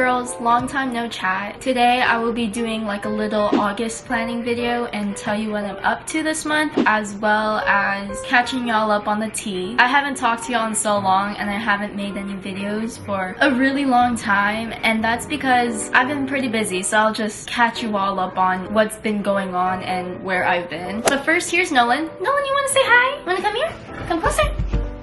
girls, long time no chat. Today I will be doing like a little August planning video and tell you what I'm up to this month, as well as catching y'all up on the tea. I haven't talked to y'all in so long and I haven't made any videos for a really long time, and that's because I've been pretty busy, so I'll just catch you all up on what's been going on and where I've been. But first, here's Nolan. Nolan, you want to say hi? Want to come here? Come closer.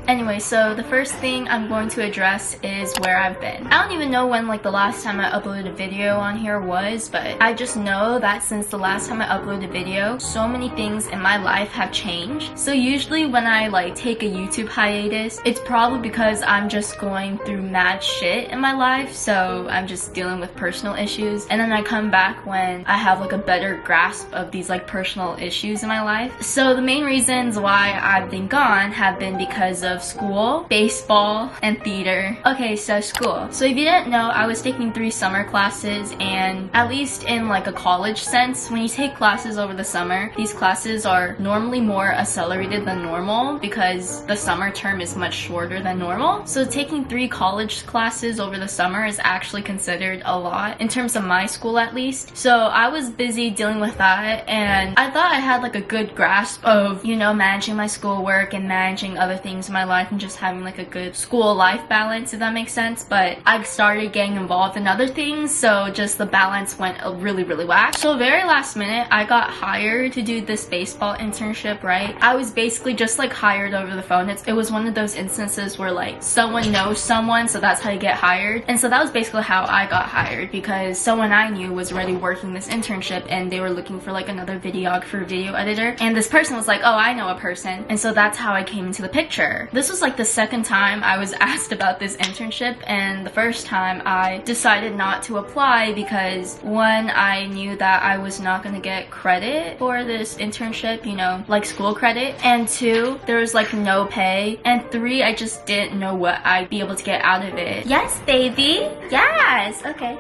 Anyway, so the first thing I'm going to address is where I've been. I don't even know when like the last time I uploaded a video on here was, but I just know that since the last time I uploaded a video, so many things in my life have changed. So usually when I like take a YouTube hiatus, it's probably because I'm just going through mad shit in my life, so I'm just dealing with personal issues, and then I come back when I have like a better grasp of these like personal issues in my life. So the main reasons why I've been gone have been because of school, baseball, and theater. Okay, so school. So if you didn't know, I was taking 3 summer classes, and at least in like a college sense, when you take classes over the summer, these classes are normally more accelerated than normal because the summer term is much shorter than normal. So taking 3 college classes over the summer is actually considered a lot in terms of my school, at least. So I was busy dealing with that, and I thought I had like a good grasp of, you know, managing my schoolwork and managing other things in my life and just having like a good school life balance, if that makes sense. But I started getting involved in other things, so just the balance went really whack. So very last minute, I got hired to do this baseball internship, right? I was basically just like hired over the phone. It was one of those instances where like someone knows someone, so that's how you get hired. And so that was basically how I got hired, because someone I knew was already working this internship and they were looking for like another videographer, video editor, and this person was like, oh, I know a person. And so that's how I came into the picture. This was like the second time I was asked about this internship, and the first time I decided not to apply because 1, I knew that I was not going to get credit for this internship, you know, like school credit, and 2, there was like no pay, and 3, I just didn't know what I'd be able to get out of it. Yes, baby. Yes. Okay.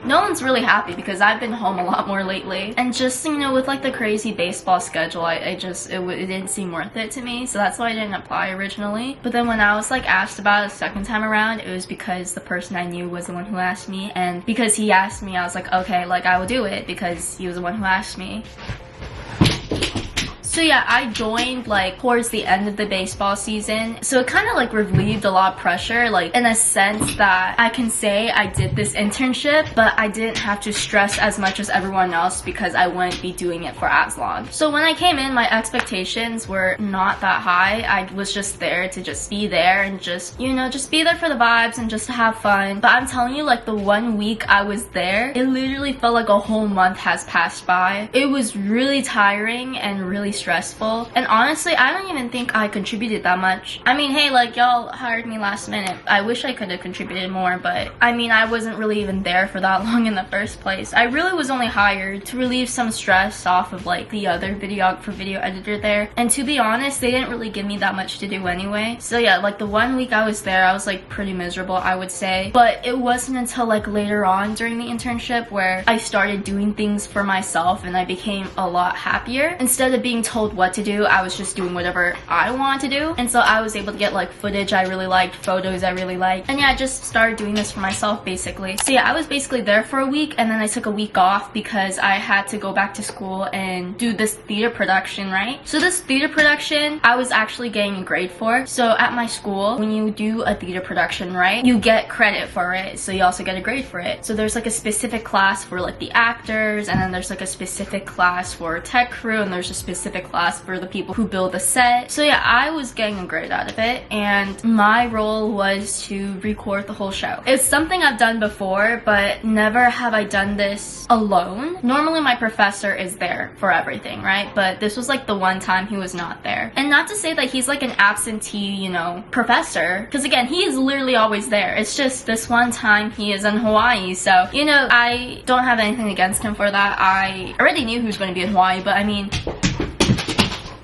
Nolan's really happy because I've been home a lot more lately, and just, you know, with like the crazy baseball schedule, it didn't seem worth it to me, so that's why I didn't apply originally. But then when I was like asked about it a second time around, it was because the person I knew was the one who asked me, and because he asked me, I was like, okay, like I will do it because he was the one who asked me. So yeah, I joined like towards the end of the baseball season, so it kind of like relieved a lot of pressure, like in a sense that I can say I did this internship, but I didn't have to stress as much as everyone else because I wouldn't be doing it for as long. So when I came in, my expectations were not that high. I was just there to just be there and just, you know, just be there for the vibes and just to have fun. But I'm telling you, like the 1 week I was there, it literally felt like a whole month has passed by. It was really tiring and really stressful, and honestly I don't even think I contributed that much. I mean, hey, like y'all hired me last minute. I wish I could have contributed more, but I mean, I wasn't really even there for that long in the first place. I really was only hired to relieve some stress off of like the other videographer, video editor there, and to be honest, they didn't really give me that much to do anyway. So yeah, like the 1 week I was there, I was like pretty miserable, I would say. But it wasn't until like later on during the internship where I started doing things for myself and I became a lot happier. Instead of being told what to do, I was just doing whatever I wanted to do, and so I was able to get like footage I really liked, photos I really liked, and yeah, I just started doing this for myself basically. So yeah, I was basically there for a week, and then I took a week off because I had to go back to school and do this theater production, right? So this theater production I was actually getting a grade for. So at my school, when you do a theater production, right, you get credit for it, so you also get a grade for it. So there's like a specific class for like the actors, and then there's like a specific class for tech crew, and there's a specific class for the people who build the set. So yeah, I was getting a grade out of it, and my role was to record the whole show. It's something I've done before, but never have I done this alone. Normally my professor is there for everything, right? But this was like the one time he was not there. And not to say that he's like an absentee, you know, professor, because again, he is literally always there. It's just this one time he is in Hawaii, so, you know, I don't have anything against him for that. I already knew he was going to be in Hawaii, but I mean,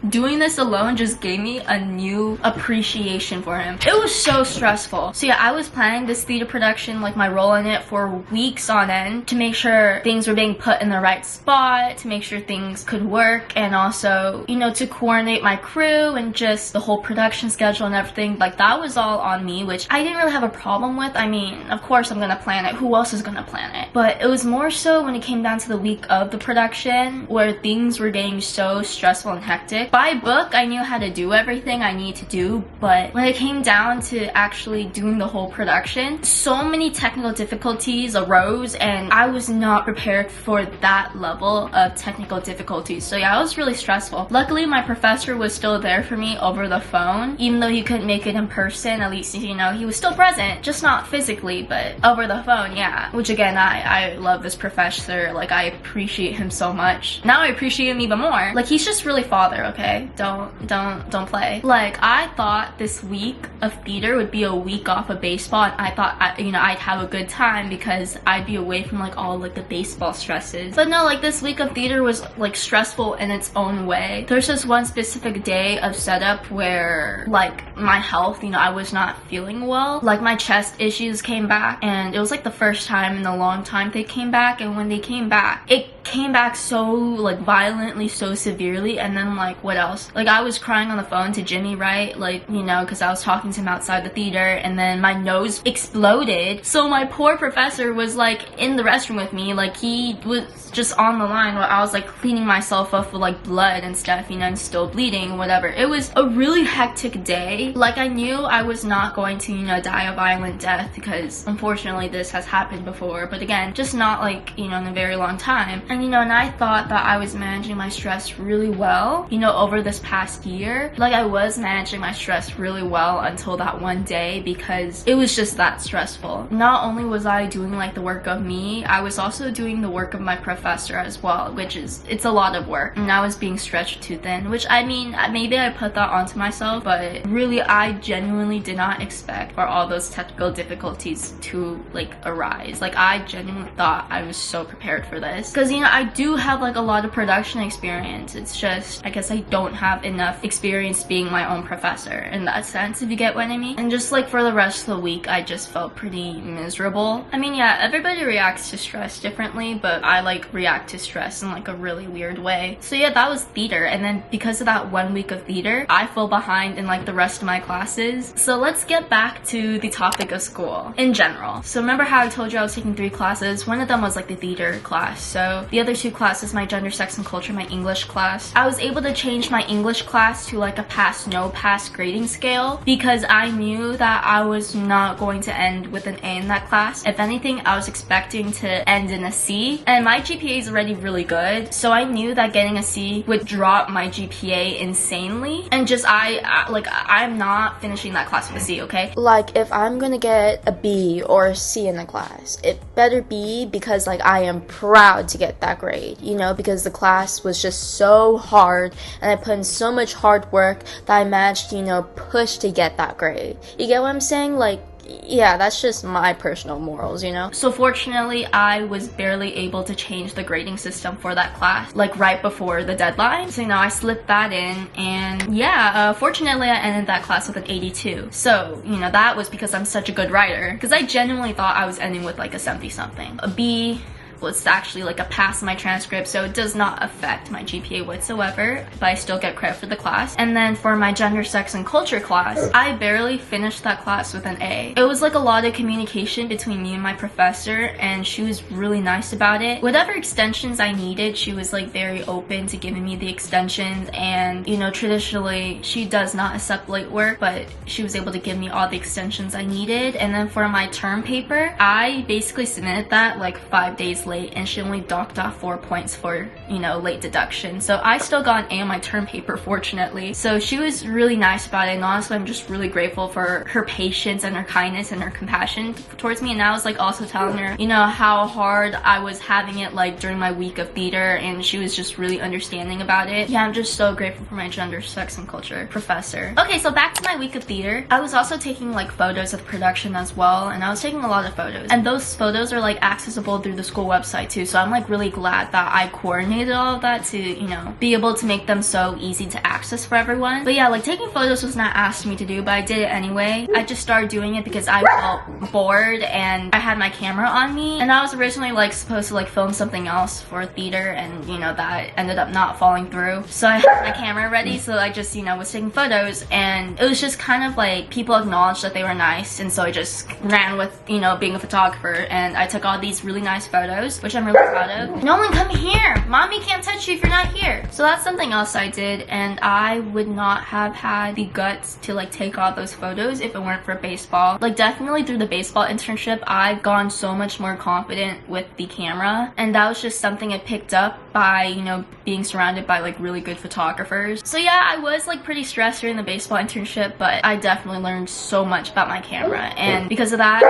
doing this alone just gave me a new appreciation for him. It was so stressful. So yeah, I was planning this theater production, like my role in it, for weeks on end to make sure things were being put in the right spot, to make sure things could work, and also, you know, to coordinate my crew and just the whole production schedule and everything. Like, that was all on me, which I didn't really have a problem with. I mean, of course I'm gonna plan it. Who else is gonna plan it? But it was more so when it came down to the week of the production where things were getting so stressful and hectic. By book, I knew how to do everything I need to do, but when it came down to actually doing the whole production, so many technical difficulties arose, and I was not prepared for that level of technical difficulties. So yeah, it was really stressful. Luckily, my professor was still there for me over the phone. Even though he couldn't make it in person, at least, you know, he was still present, just not physically, but over the phone, yeah. Which again, I love this professor. Like, I appreciate him so much. Now I appreciate him even more. Like, he's just really father, okay? Don't play. Like, I thought this week of theater would be a week off of baseball, and I thought, you know, I'd have a good time because I'd be away from like all like the baseball stresses. But no, like, this week of theater was like stressful in its own way. There's just one specific day of setup where like my health, you know, I was not feeling well. Like, my chest issues came back, and it was like the first time in a long time they came back, and when they came back, it came back so like violently, so severely. And then like, what else? Like, I was crying on the phone to Jimmy, right? Like, you know, because I was talking to him outside the theater, and then my nose exploded. So my poor professor was like in the restroom with me. Like, he was just on the line while I was like cleaning myself up with like blood and stuff, you know, and still bleeding, whatever. It was a really hectic day. Like, I knew I was not going to, you know, die a violent death, because unfortunately this has happened before, but again, just not like, you know, in a very long time. And you know, and I thought that I was managing my stress really well, you know, over this past year. Like, I was managing my stress really well until that one day, because it was just that stressful. Not only was I doing like the work of me, I was also doing the work of my professor as well, which is, it's a lot of work, and I was being stretched too thin, which, I mean, maybe I put that onto myself, but really I genuinely did not expect for all those technical difficulties to like arise. Like, I genuinely thought I was so prepared for this, because, you know, I do have like a lot of production experience. It's just, I guess I don't have enough experience being my own professor in that sense, if you get what I mean. And just like for the rest of the week, I just felt pretty miserable. I mean, yeah, everybody reacts to stress differently, but I like react to stress in like a really weird way. So yeah, that was theater. And then because of that 1 week of theater, I fell behind in like the rest of my classes. So let's get back to the topic of school in general. So remember how I told you I was taking 3 classes? One of them was like the theater class. So the other 2 classes, my gender, sex, and culture, my English class. I was able to change my English class to like a pass, no pass grading scale, because I knew that I was not going to end with an A in that class. If anything, I was expecting to end in a C, and my GPA is already really good, so I knew that getting a C would drop my GPA insanely, and just I'm not finishing that class with a C, okay? Like, if I'm gonna get a B or a C in the class, it better be because like I am proud to get that grade, you know, because the class was just so hard, and I put in so much hard work that I managed to, you know, push to get that grade. You get what I'm saying? Like, yeah, that's just my personal morals, you know? So fortunately, I was barely able to change the grading system for that class, like right before the deadline. So, you know, I slipped that in, and yeah, fortunately, I ended that class with an 82. So, you know, that was because I'm such a good writer, because I genuinely thought I was ending with like a 70-something. A B was actually like a pass in my transcript, so it does not affect my GPA whatsoever, but I still get credit for the class. And then for my gender, sex, and culture class, I barely finished that class with an A. It was like a lot of communication between me and my professor, and she was really nice about it. Whatever extensions I needed, she was like very open to giving me the extensions, and you know, traditionally she does not accept late work, but she was able to give me all the extensions I needed. And then for my term paper, I basically submitted that like 5 days late, and she only docked off 4 points for, you know, late deduction. So I still got an A on my term paper, fortunately. So she was really nice about it, and honestly, I'm just really grateful for her patience and her kindness and her compassion towards me. And I was like also telling her, you know, how hard I was having it like during my week of theater, and she was just really understanding about it. Yeah, I'm just so grateful for my gender, sex, and culture professor. Okay, so back to my week of theater. I was also taking like photos of production as well, and I was taking a lot of photos, and those photos are like accessible through the school website. website too, so I'm like really glad that I coordinated all of that to, you know, be able to make them so easy to access for everyone. But yeah, like taking photos was not asked me to do, but I did it anyway. I just started doing it because I felt bored and I had my camera on me, and I was originally like supposed to like film something else for theater, and you know, that ended up not falling through. So I had my camera ready, so I just, you know, was taking photos, and it was just kind of like people acknowledged that they were nice, and so I just ran with, you know, being a photographer, and I took all these really nice photos, which I'm really proud of. Nolan, come here! Mommy can't touch you if you're not here! So that's something else I did, and I would not have had the guts to like take all those photos if it weren't for baseball. Like definitely through the baseball internship, I've gone so much more confident with the camera, and that was just something I picked up by, you know, being surrounded by like really good photographers. So yeah, I was like pretty stressed during the baseball internship, but I definitely learned so much about my camera, and because of that,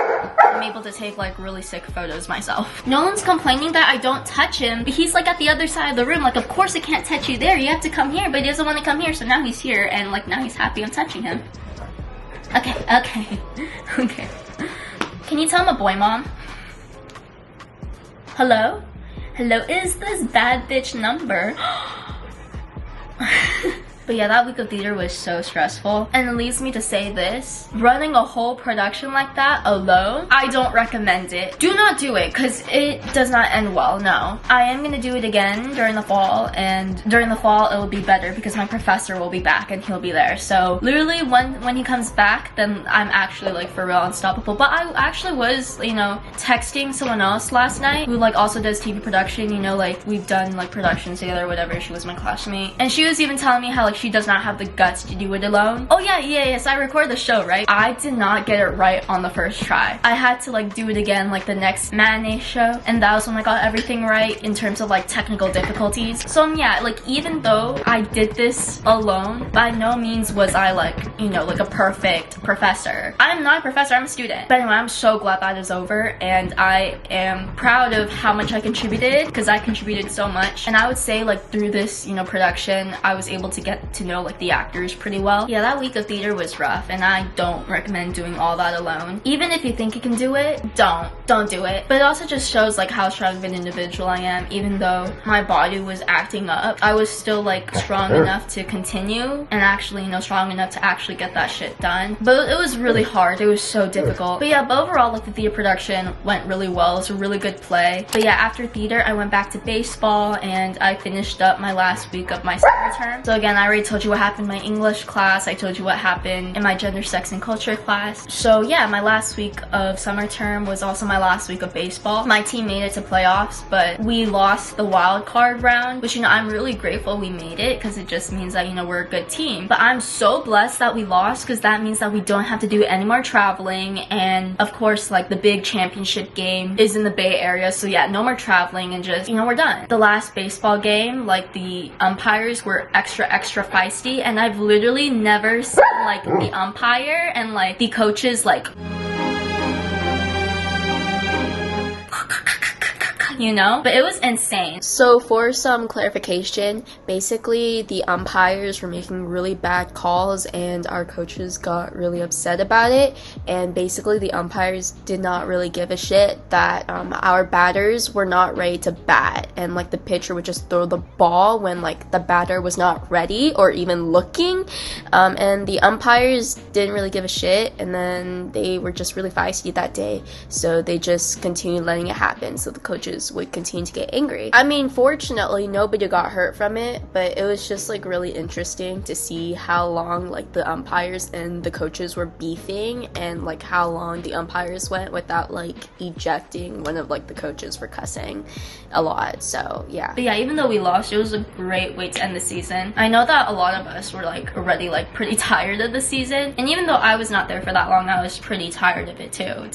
I'm able to take like really sick photos myself. Nolan's complaining that I don't touch him, but he's like at the other side of the room. Like, of course I can't touch you there, you have to come here, but he doesn't want to come here, so now he's here, and like now he's happy I'm touching him. Okay, okay, okay. Can you tell I'm a boy, Mom? Hello? Hello, is this bad bitch number? But yeah, that week of theater was so stressful, and it leads me to say this: running a whole production like that alone, I don't recommend it. Do not do it, because it does not end well, no. I am gonna do it again during the fall, and during the fall it will be better because my professor will be back and he'll be there. So literally when he comes back, then I'm actually like for real unstoppable. But I actually was, you know, texting someone else last night who like also does TV production, you know, like we've done like productions together or whatever. She was my classmate, and she was even telling me how like she does not have the guts to do it alone. Oh yeah, yes, I recorded the show, right? I did not get it right on the first try. I had to like do it again like the next matinee show, and that was when I got everything right in terms of like technical difficulties. So yeah, like even though I did this alone, by no means was I like, you know, like a perfect professor. I'm not a professor, I'm a student. But anyway, I'm so glad that is over, and I am proud of how much I contributed, because I contributed so much. And I would say like through this, you know, production, I was able to get to know like the actors pretty well. Yeah, that week of theater was rough, and I don't recommend doing all that alone. Even if you think you can do it, don't do it. But it also just shows like how strong of an individual I am. Even though my body was acting up, I was still like strong enough to continue, and actually, you know, strong enough to actually get that shit done. But it was really hard, it was so difficult. But yeah, but overall like the theater production went really well. It was a really good play. But yeah, after theater I went back to baseball, and I finished up my last week of my summer term. So again, I already told you what happened in my English class. I told you what happened in my gender, sex, and culture class. So yeah, my last week of summer term was also my last week of baseball. My team made it to playoffs, but we lost the wild card round, which, you know, I'm really grateful we made it, because it just means that, you know, we're a good team. But I'm so blessed that we lost, because that means that we don't have to do any more traveling, and of course like the big championship game is in the Bay Area, so yeah, no more traveling, and just, you know, we're done. The last baseball game, like the umpires were extra feisty, and I've literally never seen like the umpire and like the coaches like, you know? But it was insane. So for some clarification, basically the umpires were making really bad calls, and our coaches got really upset about it, and basically the umpires did not really give a shit that our batters were not ready to bat, and like the pitcher would just throw the ball when like the batter was not ready or even looking, and the umpires didn't really give a shit, and then they were just really feisty that day, so they just continued letting it happen, so the coaches would continue to get angry. I mean, fortunately nobody got hurt from it, but it was just like really interesting to see how long like the umpires and the coaches were beefing, and like how long the umpires went without like ejecting one of like the coaches for cussing a lot. So yeah, but yeah, even though we lost, it was a great way to end the season. I know that a lot of us were like already like pretty tired of the season, and even though I was not there for that long, I was pretty tired of it too.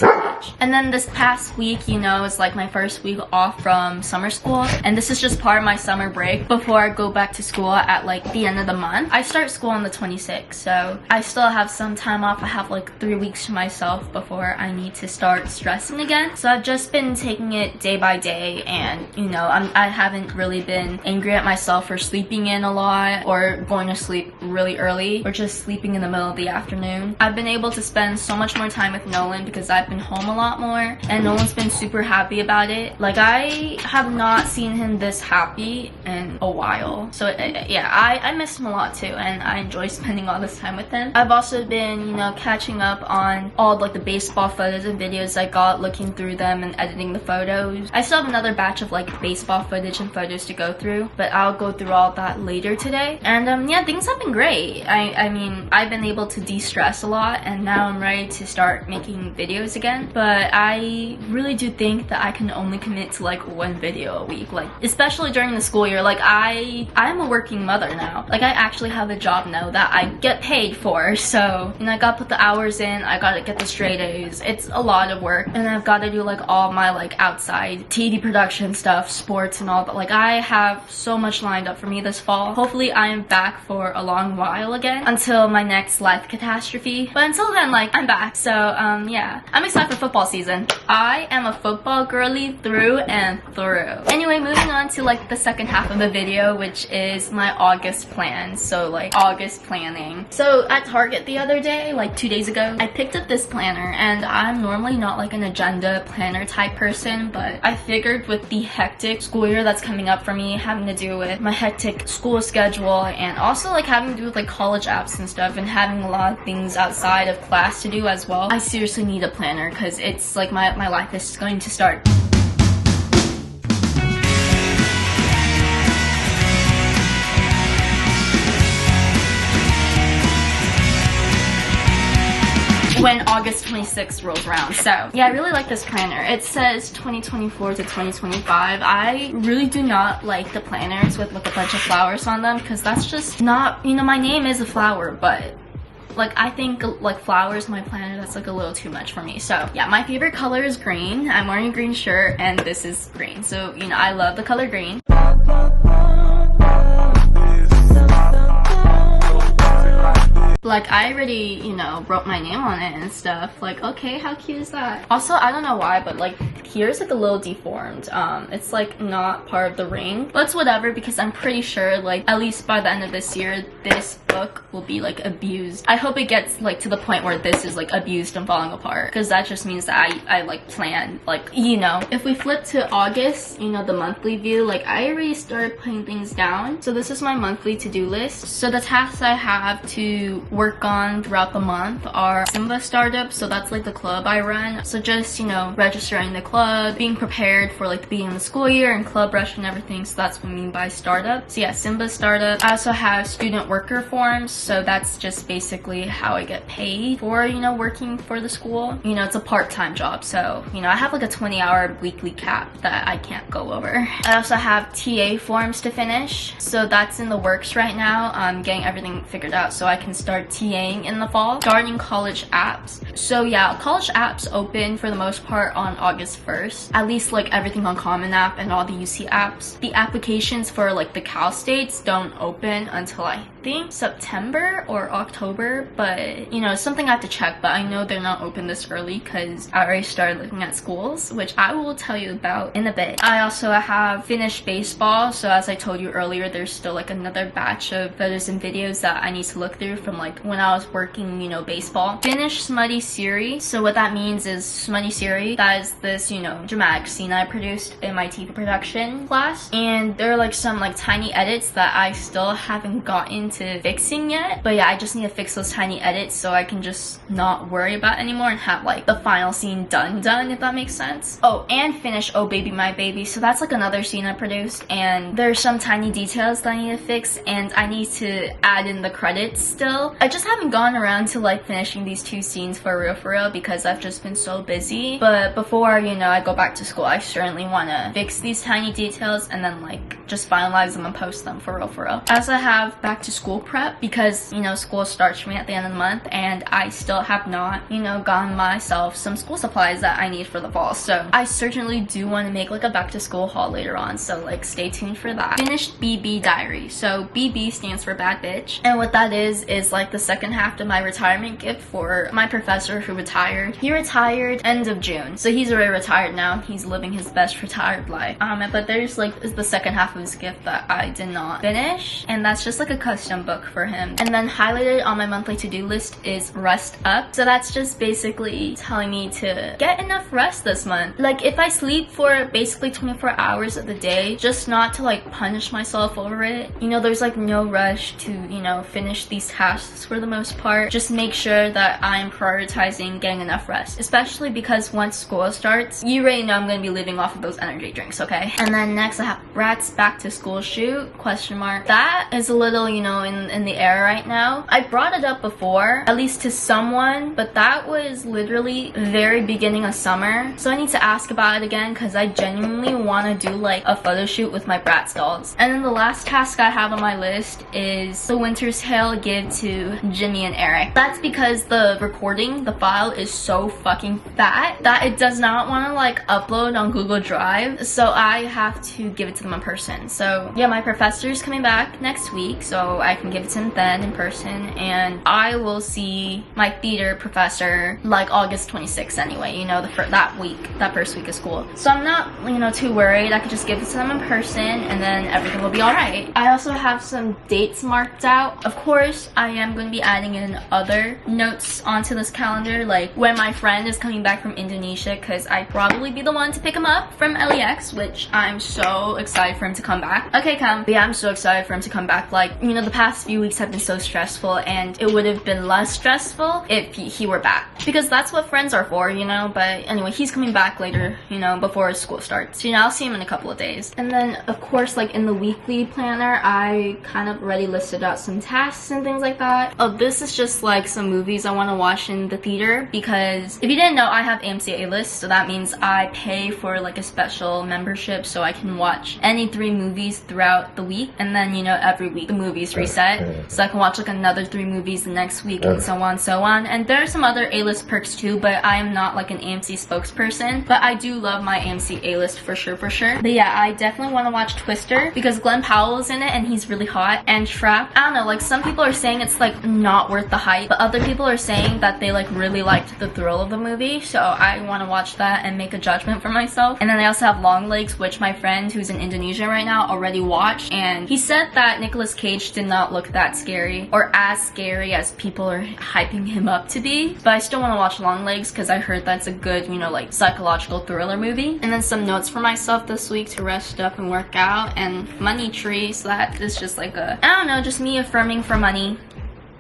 And then this past week, you know, it's like my first week off from summer school, and this is just part of my summer break before I go back to school at like the end of the month. I start school on the 26th, so I still have some time off. I have like 3 weeks to myself before I need to start stressing again. So I've just been taking it day by day, and you know, I haven't really been angry at myself for sleeping in a lot or going to sleep really early or just sleeping in the middle of the afternoon. I've been able to spend so much more time with Nolan because I've been home a lot more, and Nolan's been super happy about it. Like I have not seen him this happy in a while. So yeah, I miss him a lot too, and I enjoy spending all this time with him. I've also been, you know, catching up on all like the baseball photos and videos I got, looking through them and editing the photos. I still have another batch of like baseball footage and photos to go through, but I'll go through all that later today. And yeah, things have been great. I mean, I've been able to de-stress a lot, and now I'm ready to start making videos again. But I really do think that I can only commit to like one video a week, like especially during the school year. Like I'm a working mother now. Like I actually have a job now that I get paid for, so you know, I gotta put the hours in, I gotta get the straight A's. It's a lot of work, and I've got to do like all my like outside TV production stuff, sports and all that. Like I have so much lined up for me this fall. Hopefully I am back for a long while again, until my next life catastrophe. But until then, like, I'm back. So yeah, I'm excited for football season. I am a football girly through and through. Anyway, moving on to like the second half of the video, which is my August plans. So like August planning. So at Target the other day, like 2 days ago, I picked up this planner, and I'm normally not like an agenda planner type person, but I figured with the hectic school year that's coming up for me, having to do with my hectic school schedule, and also like having to do with like college apps and stuff, and having a lot of things outside of class to do as well, I seriously need a planner, because it's like my life is going to start. When August 26th rolls around. So yeah, I really like this planner. It says 2024 to 2025. I really do not like the planners with like a bunch of flowers on them, because that's just not, you know, my name is a flower, but like I think like flowers in my planner, that's like a little too much for me. So yeah, my favorite color is green. I'm wearing a green shirt, and this is green, so you know, I love the color green. Like I already, you know, wrote my name on it and stuff. Like, okay, how cute is that? Also, I don't know why, but like here's like a little deformed. It's like not part of the ring, but it's whatever, because I'm pretty sure like at least by the end of this year, this book will be like abused. I hope it gets like to the point where this is like abused and falling apart, because that just means that I like plan, like, you know. If we flip to August, you know, the monthly view, like I already started putting things down. So this is my monthly to-do list. So the tasks I have to work on throughout the month are Simba startup, so that's like the club I run. So just, you know, registering the club, being prepared for like the beginning of the school year, and club rush and everything. So that's what I mean by startup. So yeah, Simba startup. I also have student worker forms, so that's just basically how I get paid for, you know, working for the school. You know, it's a part-time job, so you know, I have like a 20-hour weekly cap that I can't go over. I also have TA forms to finish, so that's in the works right now. I'm getting everything figured out so I can start TAing in the fall. Starting college apps. So yeah, college apps open for the most part on August 1st. At least like everything on Common App and all the UC apps. The applications for like the Cal States don't open until I think September or October, but you know, it's something I have to check, but I know they're not open this early because I already started looking at schools, which I will tell you about in a bit. I also have finished baseball, so as I told you earlier, there's still like another batch of photos and videos that I need to look through from like when I was working, you know, baseball. Finished Smutty Siri. So what that means is Smutty Siri, that is this, you know, dramatic scene I produced in my TV production class, and there are like some like tiny edits that I still haven't gotten to fixing yet, but yeah, I just need to fix those tiny edits so I can just not worry about it anymore and have like the final scene done, if that makes sense. Oh, and finish Oh Baby My Baby. So that's like another scene I produced, and there's some tiny details that I need to fix, and I need to add in the credits still. I just haven't gone around to like finishing these two scenes for real because I've just been so busy. But before, you know, I go back to school, I certainly want to fix these tiny details and then like just finalize them and post them for real. As I have back to school prep, because you know, school starts for me at the end of the month, and I still have not, you know, gotten myself some school supplies that I need for the fall. So I certainly do want to make like a back to school haul later on, so like stay tuned for that. Finished BB diary. So BB stands for bad bitch, and what that is like the second half of my retirement gift for my professor who retired. He retired end of June, so he's already retired now. He's living his best retired life. But there's like the second half of his gift that I did not finish, and that's just like a custom book for him. And then highlighted on my monthly to-do list is rest up. So that's just basically telling me to get enough rest this month. Like if I sleep for basically 24 hours of the day, just not to like punish myself over it. You know, there's like no rush to, you know, finish these tasks for the most part. Just make sure that I'm prioritizing getting enough rest, especially because once school starts, you already know I'm going to be living off of those energy drinks, okay? And then next I have Brat's back to school shoot, question mark. That is a little, you know, in the air right now. I brought it up before, at least to someone, but that was literally very beginning of summer. So I need to ask about it again because I genuinely want to do like a photo shoot with my Bratz dolls. And then the last task I have on my list is the Winter's Tale give to Jimmy and Eric. That's because the recording, the file is so fucking fat that it does not want to like upload on Google Drive, so I have to give it to them in person. So yeah, my professor's coming back next week, so I can give it to him then in person, and I will see my theater professor like August 26th anyway, you know, that first week of school. So I'm not, you know, too worried. I could just give it to them in person and then everything will be alright. I also have some dates marked out. Of course, I am going to be adding in other notes onto this calendar, like when my friend is coming back from Indonesia, because I'd probably be the one to pick him up from LEX, which I'm so excited for him to come back. Okay, come. But yeah, I'm so excited for him to come back. Like, you know, the past few weeks have been so stressful, and it would have been less stressful if he were back, because that's what friends are for, you know. But anyway, he's coming back later, you know, before school starts. So, you know, I'll see him in a couple of days. And then, of course, like in the weekly planner, I kind of already listed out some tasks and things like that. Oh, this is just like some movies I want to watch in the theater, because if you didn't know, I have AMC A-list, so that means I pay for like a special membership so I can watch any 3 movies throughout the week, and then, you know, every week the movies reset, so I can watch like another 3 movies the next week, and so on, so on. And there are some other A-list perks too, but I am not like an AMC spokesperson, but I do love my AMC A-list for sure. But yeah, I definitely want to watch Twister because Glenn Powell is in it and he's really hot. And Trap, I don't know, like some people are saying it's like not worth the hype, but other people are saying that they like really liked the thrill of the movie, so I want to watch that and make a judgment for myself. And then I also have Long Legs, which my friend who's in Indonesia right now already watched, and he said that Nicolas Cage did not look that scary or as scary as people are hyping him up to be. But I still want to watch Long Legs because I heard that's a good, you know, like psychological thriller movie. And then some notes for myself this week to rest up and work out, and money tree, so that is just like a, I don't know, just me affirming for money.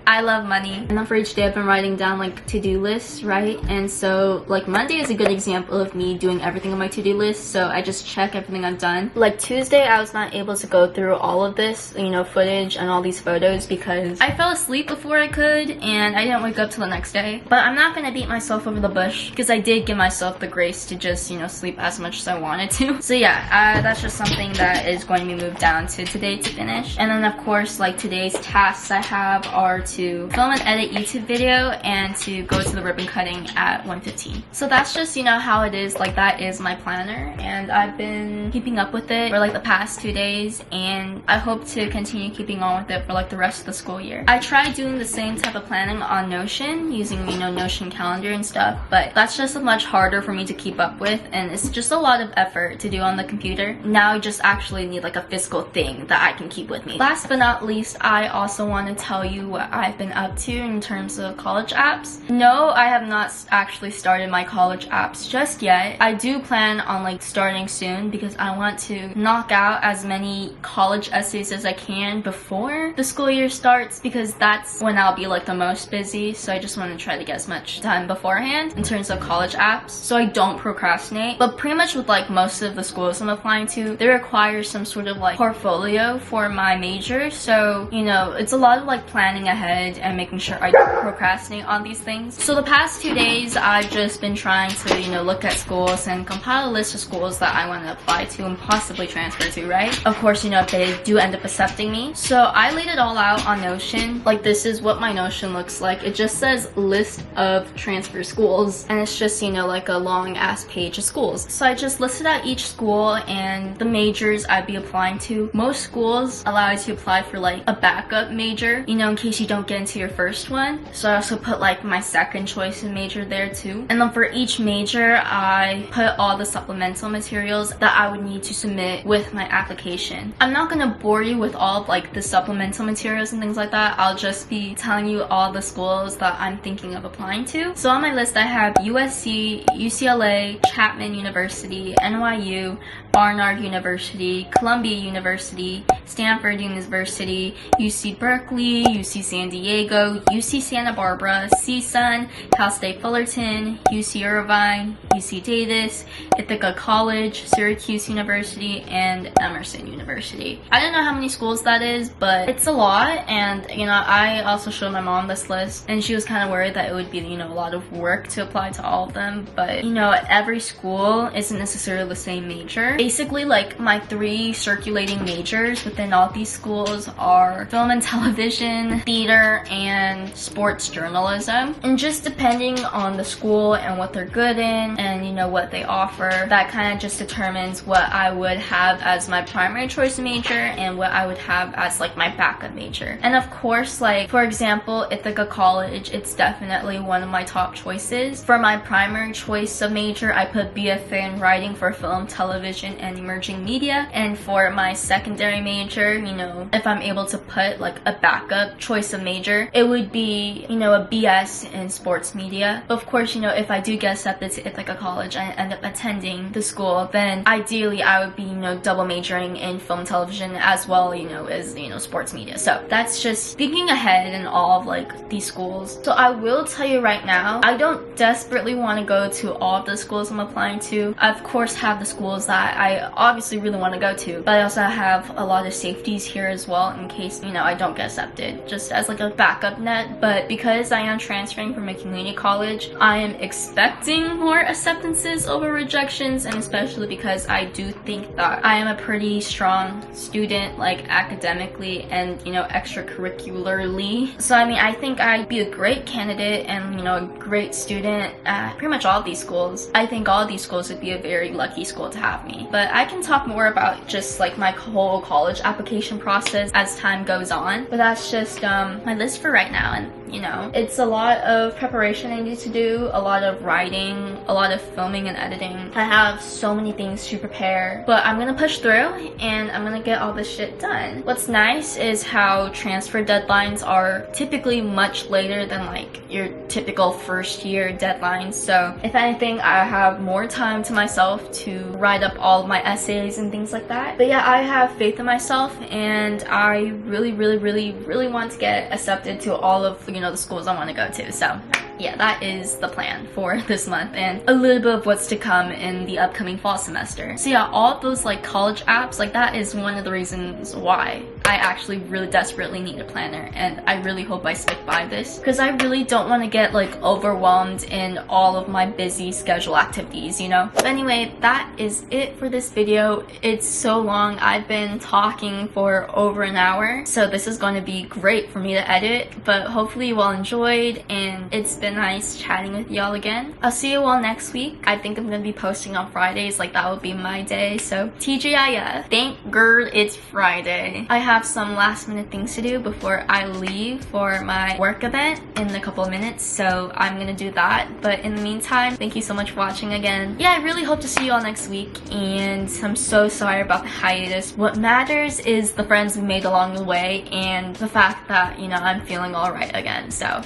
I love money. And then for each day I've been writing down like to-do lists, right? And so like Monday is a good example of me doing everything on my to-do list, so I just check everything I've done. Like Tuesday I was not able to go through all of this, you know, footage and all these photos because I fell asleep before I could and I didn't wake up till the next day. But I'm not gonna beat myself over the bush because I did give myself the grace to just, you know, sleep as much as I wanted to. So yeah, that's just something that is going to be moved down to today to finish. And then of course, like today's tasks I have are to film and edit YouTube video and to go to the ribbon cutting at 1:15. So that's just, you know, how it is. Like that is my planner, and I've been keeping up with it for like the past 2 days, and I hope to continue keeping on with it for like the rest of the school year. I tried doing the same type of planning on Notion using, you know, Notion calendar and stuff, but that's just much harder for me to keep up with, and it's just a lot of effort to do on the computer. Now I just actually need like a physical thing that I can keep with me. Last but not least, I also want to tell you what I've been up to in terms of college apps. No, I have not actually started my college apps just yet. I do plan on like starting soon because I want to knock out as many college essays as I can before the school year starts, because that's when I'll be like the most busy. So I just want to try to get as much time beforehand in terms of college apps so I don't procrastinate. But pretty much with like most of the schools I'm applying to, they require some sort of like portfolio for my major. So, you know, it's a lot of like planning ahead and making sure I don't procrastinate on these things. So the past 2 days I've just been trying to, you know, look at schools and compile a list of schools that I want to apply to and possibly transfer to, right? Of course, you know, if they do end up accepting me. So I laid it all out on Notion. Like this is what my Notion looks like. It just says list of transfer schools, and it's just, you know, like a long ass page of schools. So I just listed out each school and the majors I'd be applying to. Most schools allow you to apply for like a backup major, you know, in case you don't don't get into your first one. So I also put like my second choice of major there too. And then for each major, I put all the supplemental materials that I would need to submit with my application. I'm not gonna bore you with all of like the supplemental materials and things like that. I'll just be telling you all the schools that I'm thinking of applying to. So on my list I have USC, UCLA, Chapman University, NYU, Barnard University, Columbia University, Stanford University, UC Berkeley, UC San Diego, UC Santa Barbara, CSUN, Cal State Fullerton, UC Irvine, UC Davis, Ithaca College, Syracuse University, and Emerson University. I don't know how many schools that is, but it's a lot. And you know, I also showed my mom this list and she was kind of worried that it would be, you know, a lot of work to apply to all of them. But you know, every school isn't necessarily the same major. Basically, like my 3 circulating majors within all these schools are film and television, theater, and sports journalism. And just depending on the school and what they're good in and you know what they offer, that kind of just determines what I would have as my primary choice major and what I would have as like my backup major. And of course, like for example, Ithaca College, it's definitely one of my top choices. For my primary choice of major, I put BFA in writing for film, television, and emerging media. And for my secondary major, you know, if I'm able to put like a backup choice of major, it would be, you know, a BS in sports media. But of course, you know, if I do get accepted to Ithaca College and end up attending the school, then ideally I would be, you know, double majoring in film, television as well, you know, as, you know, sports media. So that's just thinking ahead in all of like these schools. So I will tell you right now, I don't desperately want to go to all of the schools I'm applying to. I of course have the schools that I obviously really want to go to, but I also have a lot of safeties here as well in case, you know, I don't get accepted, just as like a backup net. But because I am transferring from a community college, I am expecting more acceptances over rejections, and especially because I do think that I am a pretty strong student, like academically and, you know, extracurricularly. So I mean, I think I'd be a great candidate and, you know, a great student at pretty much all of these schools. I think all of these schools would be a very lucky school to have me. But I can talk more about just like my whole college application process as time goes on. But that's just my list for right now. And you know, it's a lot of preparation I need to do, a lot of writing, a lot of filming and editing. I have so many things to prepare, but I'm gonna push through and I'm gonna get all this shit done. What's nice is how transfer deadlines are typically much later than like your typical first year deadlines. So if anything, I have more time to myself to write up all of my essays and things like that. But yeah, I have faith in myself and I really want to get accepted to all of, you know, the schools I want to go to. So yeah, that is the plan for this month and a little bit of what's to come in the upcoming fall semester. So yeah, all of those like college apps, like that is one of the reasons why I actually really desperately need a planner, and I really hope I stick by this because I really don't want to get like overwhelmed in all of my busy schedule activities, you know? But anyway, that is it for this video. It's so long. I've been talking for over an hour, so this is going to be great for me to edit, but hopefully you all enjoyed and it's been nice chatting with y'all again. I'll see you all next week. I think I'm gonna be posting on Fridays, like that would be my day. So TGIF, thank God it's Friday. I have some last minute things to do before I leave for my work event in a couple of minutes, so I'm gonna do that. But in the meantime, thank you so much for watching again. Yeah, I really hope to see you all next week, and I'm so sorry about the hiatus. What matters is the friends we made along the way and the fact that, you know, I'm feeling alright again. So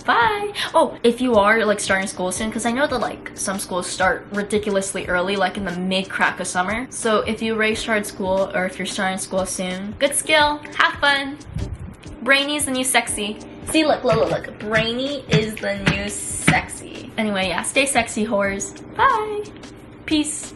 bye. Oh, if you are like starting school soon, because I know that like some schools start ridiculously early, like in the mid-crack of summer. So if you already started school or if you're starting school soon, good skill, have fun. Brainy is the new sexy. See, look, Brainy is the new sexy. Anyway, yeah, stay sexy, whores. Bye. Peace.